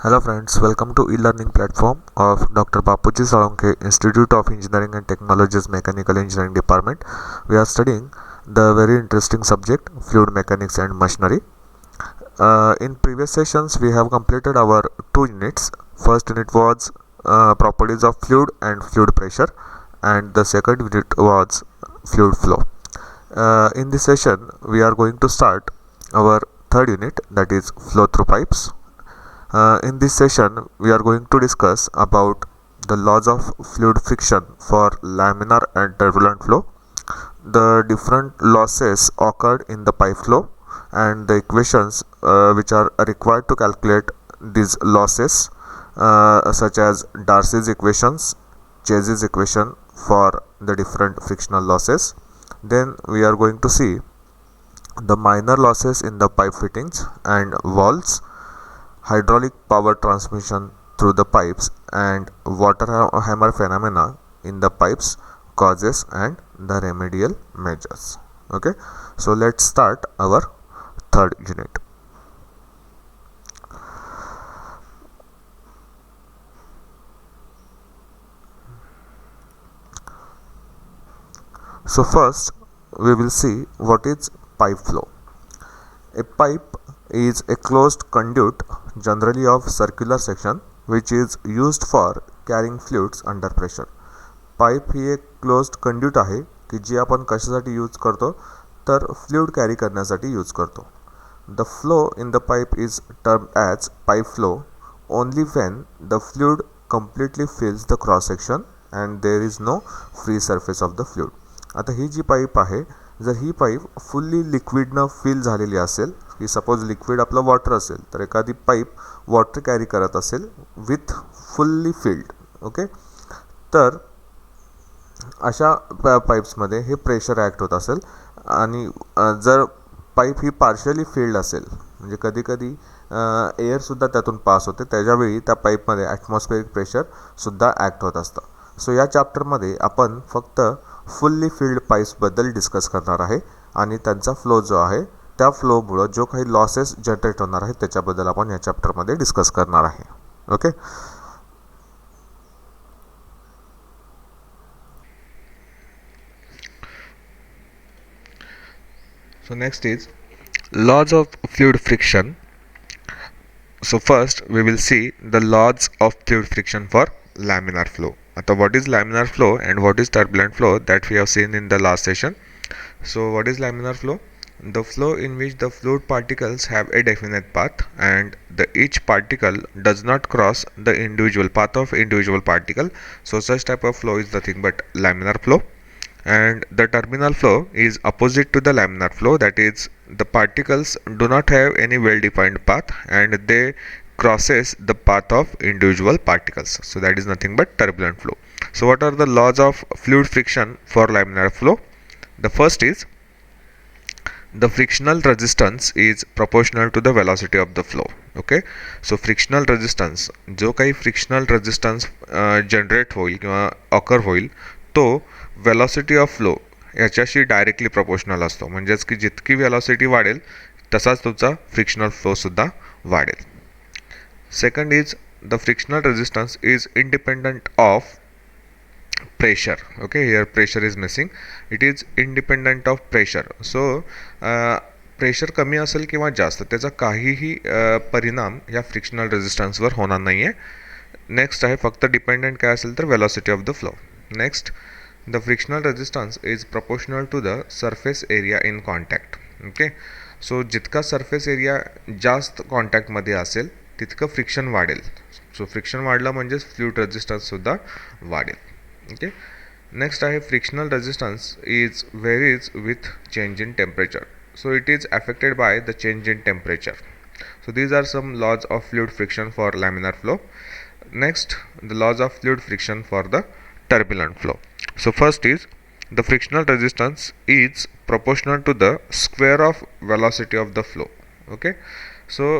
Hello friends, welcome to e-learning platform of Dr. Bapuji Salonke Institute of Engineering and Technology's Mechanical Engineering Department. We are studying the very interesting subject fluid mechanics and machinery. In previous sessions we have completed our two units. First unit was properties of fluid and fluid pressure, and the second unit was fluid flow. In this session we are going to start our third unit, that is flow through pipes. In this session, we are going to discuss about the laws of fluid friction for laminar and turbulent flow, the different losses occurred in the pipe flow, and the equations which are required to calculate these losses, such as Darcy's equations, Chase's equation for the different frictional losses. Then we are going to see the minor losses in the pipe fittings and walls, hydraulic power transmission through the pipes, and water hammer phenomena in the pipes, causes and the remedial measures. Okay, so let's start our third unit. So first we will see what is pipe flow. A pipe is a closed conduit, generally of circular section, which is used for carrying fluids under pressure. Pipe ही एक closed conduit आहे की जी आपण कशासाठी use करतो, तर fluid carry करण्यासाठी use करतो. The flow in the pipe is termed as pipe flow only when the fluid completely fills the cross section and there is no free surface of the fluid. आता ही जी pipe आहे, जर ही pipe fully लिक्विडनं fill झालेली असेल, की सपोज लिक्विड आपलं वॉटर असेल, तर एखादी पाईप वॉटर कॅरी करत असेल विथ फुल्ली फिल्ड, ओके, तर अशा पाईप्समध्ये हे प्रेशर ॲक्ट होत असेल. आणि जर पाईप ही पार्शली फिल्ड असेल, म्हणजे कधी कधी एअरसुद्धा त्यातून पास होते, त्याच्यावेळी त्या पाईपमध्ये ॲटमॉस्फेरिक प्रेशरसुद्धा ॲक्ट होत असतं. सो या चॅप्टरमध्ये आपण फक्त फुल्ली फिल्ड पाईप्सबद्दल डिस्कस करणार आहे आणि त्यांचा फ्लो जो आहे त्या फ्लोमुळं जो काही लॉसेस जनरेट होणार आहेत त्याच्याबद्दल आपण या चॅप्टरमध्ये डिस्कस करणार आहे. Okay, so next is laws of fluid friction. So first we will see the laws of fluid friction for laminar flow. Now what is laminar flow and what is turbulent flow, that we have seen in the last session. So what is laminar flow? The flow in which the fluid particles have a definite path and each particle does not cross the individual path of individual particle. So such type of flow is nothing but laminar flow. And the terminal flow is opposite to the laminar flow, that is the particles do not have any well defined path and they crosses the path of individual particles. So that is nothing but turbulent flow. So what are the laws of fluid friction for laminar flow? The first is the frictional resistance is proportional to the velocity of the flow. Okay, so frictional resistance, जो काही frictional resistance generate होईल किंवा occur होईल तो velocity of flow याच्याशी directly proportional असतो. म्हणजेच की जितकी वेलॉसिटी वाढेल तसाच तुमचा फ्रिक्शनल फ्लोसुद्धा वाढेल. Second is the frictional resistance is independent of pressure. Okay, here pressure is missing. It is independent of pressure. So pressure कमी असेल किंवा जास्त त्याचा काहीही परिणाम या फ्रिक्शनल रेजिस्टन्सवर होणार नाही आहे. नेक्स्ट आहे फक्त डिपेंडंट काय असेल तर velocity of the flow. Next, the frictional resistance is proportional to the surface area in contact. Okay, so जितका सरफेस एरिया जास्त कॉन्टॅक्टमध्ये असेल तितकं फ्रिक्शन वाढेल. सो फ्रिक्शन वाढलं म्हणजेच फ्लूइड रेजिस्टन्ससुद्धा वाढेल. Okay, next I have frictional resistance is varies with change in temperature. So it is affected by the change in temperature. So these are some laws of fluid friction for laminar flow. Next, the laws of fluid friction for the turbulent flow. So first is the frictional resistance is proportional to the square of velocity of the flow. Okay, so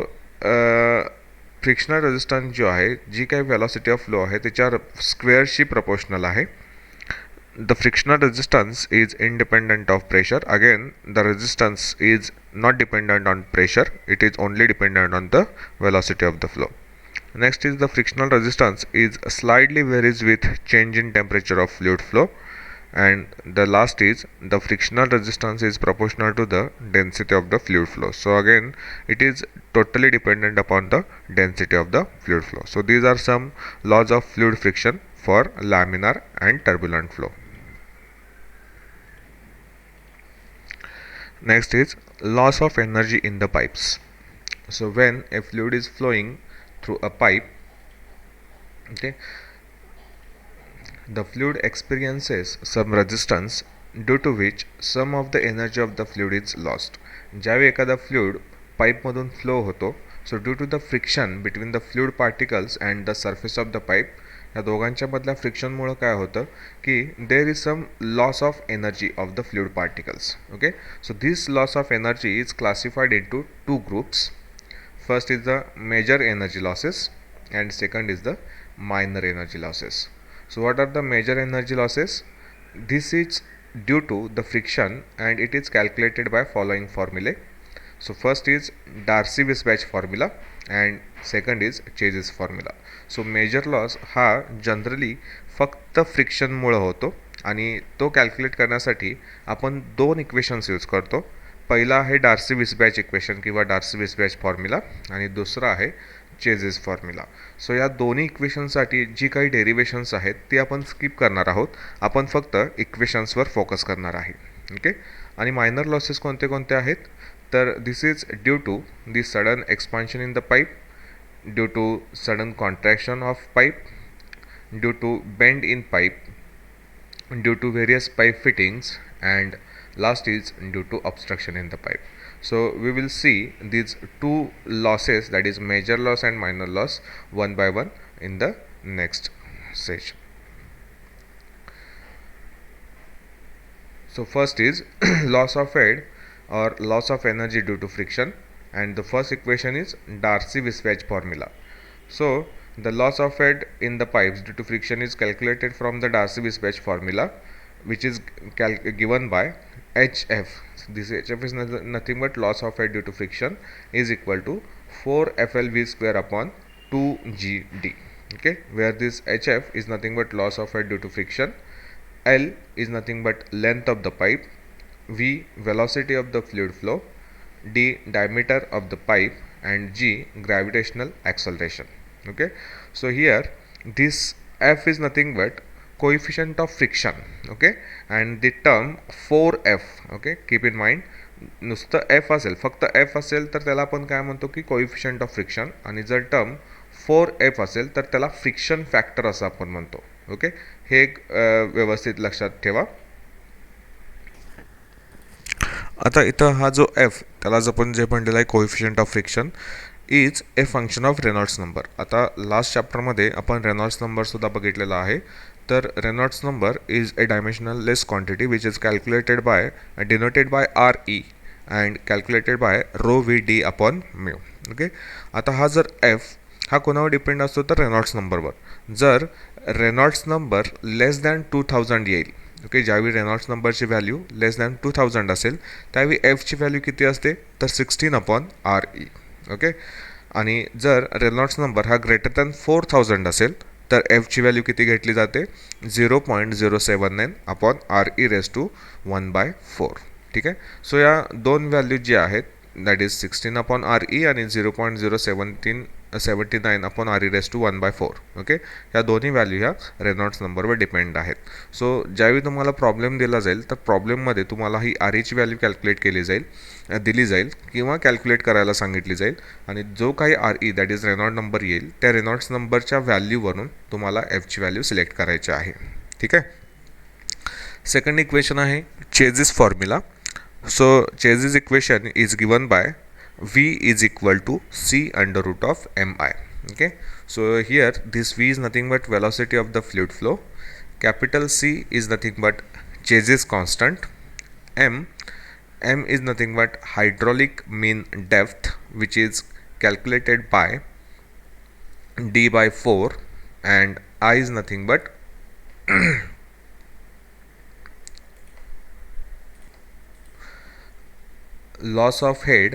frictional resistance जो आहे, जी काही velocity of flow आहे त्याच्या स्क्वेअरशी proportional आहे. The frictional resistance is independent of pressure. Again the resistance is not dependent on pressure, it is only dependent on the velocity of the flow. Next is the frictional resistance is slightly varies with change in temperature of fluid flow, and the last is the frictional resistance is proportional to the density of the fluid flow. So again it is totally dependent upon the density of the fluid flow. So these are some laws of fluid friction for laminar and turbulent flow. Next is loss of energy in the pipes. So when a fluid is flowing through a pipe, okay, the fluid experiences some resistance due to which some of the energy of the fluid is lost. ज्यावेळी एखादा fluid पाईपमधून flow होतो, so due to the friction between the fluid particles and the surface of the pipe, या दोघांच्या मधल्या फ्रिक्शनमुळं काय होतं की there is some loss of energy of the fluid particles. Okay, so this loss of energy is classified into two groups. First is the major energy losses and second is the minor energy losses. So what are the major energy losses? This is due to the friction and it is calculated by following formulae. So first is Darcy-Weisbach formula and second is Chase's formula. So major loss हा generally फक्त फ्रिक्शनमुळे होतो आणि तो calculate करण्यासाठी आपण दोन equations use करतो. पहिला आहे डार्सी-विस्बॅच इक्वेशन किंवा डार्सी-विस्बॅच फॉर्म्युला आणि दुसरा आहे चेझेस फॉर्म्युला. सो या दोन्ही इक्वेशनसाठी जी काही डेरिवेशन्स आहेत ती आपण स्किप करणार आहोत. आपण फक्त इक्वेशन्सवर फोकस करणार आहे. ओके, आणि मायनर लॉसेस कोणते कोणते आहेत, तर this is due to the sudden expansion in the pipe, due to sudden contraction of pipe, due to bend in pipe, due to various pipe fittings, and last is due to obstruction in the pipe. So we will see these two losses, that is major loss and minor loss, one by one in the next session. So first is loss of head or loss of energy due to friction, and the first equation is Darcy-Weisbach formula. So the loss of head in the pipes due to friction is calculated from the Darcy-Weisbach formula, which is given by HF. This HF is nothing but loss of head due to friction is equal to 4 FLV square upon 2 GD. Okay, where this HF is nothing but loss of head due to friction, L is nothing but length of the pipe, V velocity of the fluid flow, D diameter of the pipe, and G gravitational acceleration. Okay, so here this F is nothing but coefficient of friction. Okay, and the term 4F. Okay, keep in mind, नुसतं F असेल, फक्त F असेल तर त्याला आपण काय म्हणतो की कोइफिशियंट ऑफ फ्रिक्शन, आणि जर टर्म 4F असेल तर त्याला फ्रिक्शन फॅक्टर असं आपण म्हणतो. ओके, हे एक व्यवस्थित लक्षात ठेवा. आता इथं हा जो F त्यालाच आपण जे म्हणलेला आहे coefficient of friction is a function of Reynolds number. आता लास्ट चॅप्टरमध्ये आपण रेनॉल्ड्स नंबरसुद्धा बघितलेला आहे. तर Reynolds number is a dimensionless quantity which is calculated by denoted by RE and calculated by rho VD upon mu. Okay, आता हा जर F हा कोणावर डिपेंड असतो तर रेनॉल्ड्स नंबरवर. जर रेनॉल्ड्स नंबर लेस दॅन 2000 येईल, ओके, ज्यावेळी रेनॉल्ड्स नंबरची व्हॅल्यू लेस दॅन 2000 असेल त्यावेळी एफची व्हॅल्यू किती असते तर 16 अपॉन RE. ओके, आणि जर रेनॉल्ड्स नंबर हा ग्रेटर दॅन 4000 असेल तर एफची व्हॅल्यू किती घेतली जाते 0.079 अपॉन RE⁻1/4. ठीक आहे, सो या दोन व्हॅल्यू जी आहेत दॅट इज 16 अपॉन RE आणि 0.079 अपॉन RE⁻1/4. ओके, या दोन्ही व्हॅल्यू ह्या रेनॉल्ड्स नंबरवर डिपेंड आहेत. सो ज्यावेळी तुम्हाला प्रॉब्लेम दिला जाईल तर प्रॉब्लेममध्ये तुम्हाला ही REची व्हॅल्यू कॅल्क्युलेट दिली जाईल किंवा कॅल्क्युलेट करायला सांगितली जाईल, आणि जो काही RE that is Reynold number येईल त्या रेनॉल्ड्स नंबरच्या व्हॅल्यूवरून तुम्हाला एफची व्हॅल्यू सिलेक्ट करायची आहे. ठीक आहे, सेकंड इक्वेशन आहे चेझेस formula. So Chase's equation is given by V is equal to C under root of mi. Okay, so here this V is nothing but velocity of the fluid flow, capital C is nothing but Chase's constant, m is nothing but hydraulic mean depth which is calculated by D by 4, and I is nothing but loss of head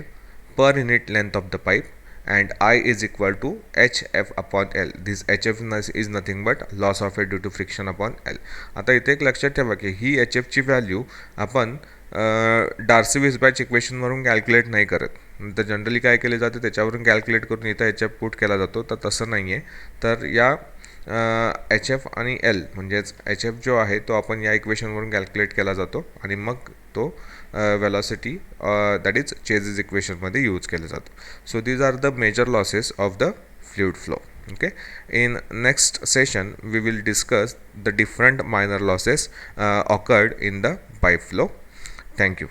per unit length of the pipe, and I is equal to hf upon L. This hf is nothing but loss of air due to friction upon L. आता इथे एक लक्षात ठेवा की ही hf ची value आपण डार्सी-वेझबॅच इक्वेशनवरून calculate नाही करत. तर जनरली काय केले जाते त्याच्यावरून कॅल्क्युलेट करून इथं एच एफ पुट केला जातो. तर तसं नाही आहे. तर या एच एफ आणि एल म्हणजेच एच एफ जो आहे तो आपण या इक्वेशनवरून कॅल्क्युलेट केला जातो आणि मग तो वेलॉसिटी दॅट इज चेझिस इक्वेशनमध्ये यूज केला जातो. So these are the major losses of the fluid flow. Okay, in next session we will discuss the different minor losses occurred in the pipe flow. Thank you.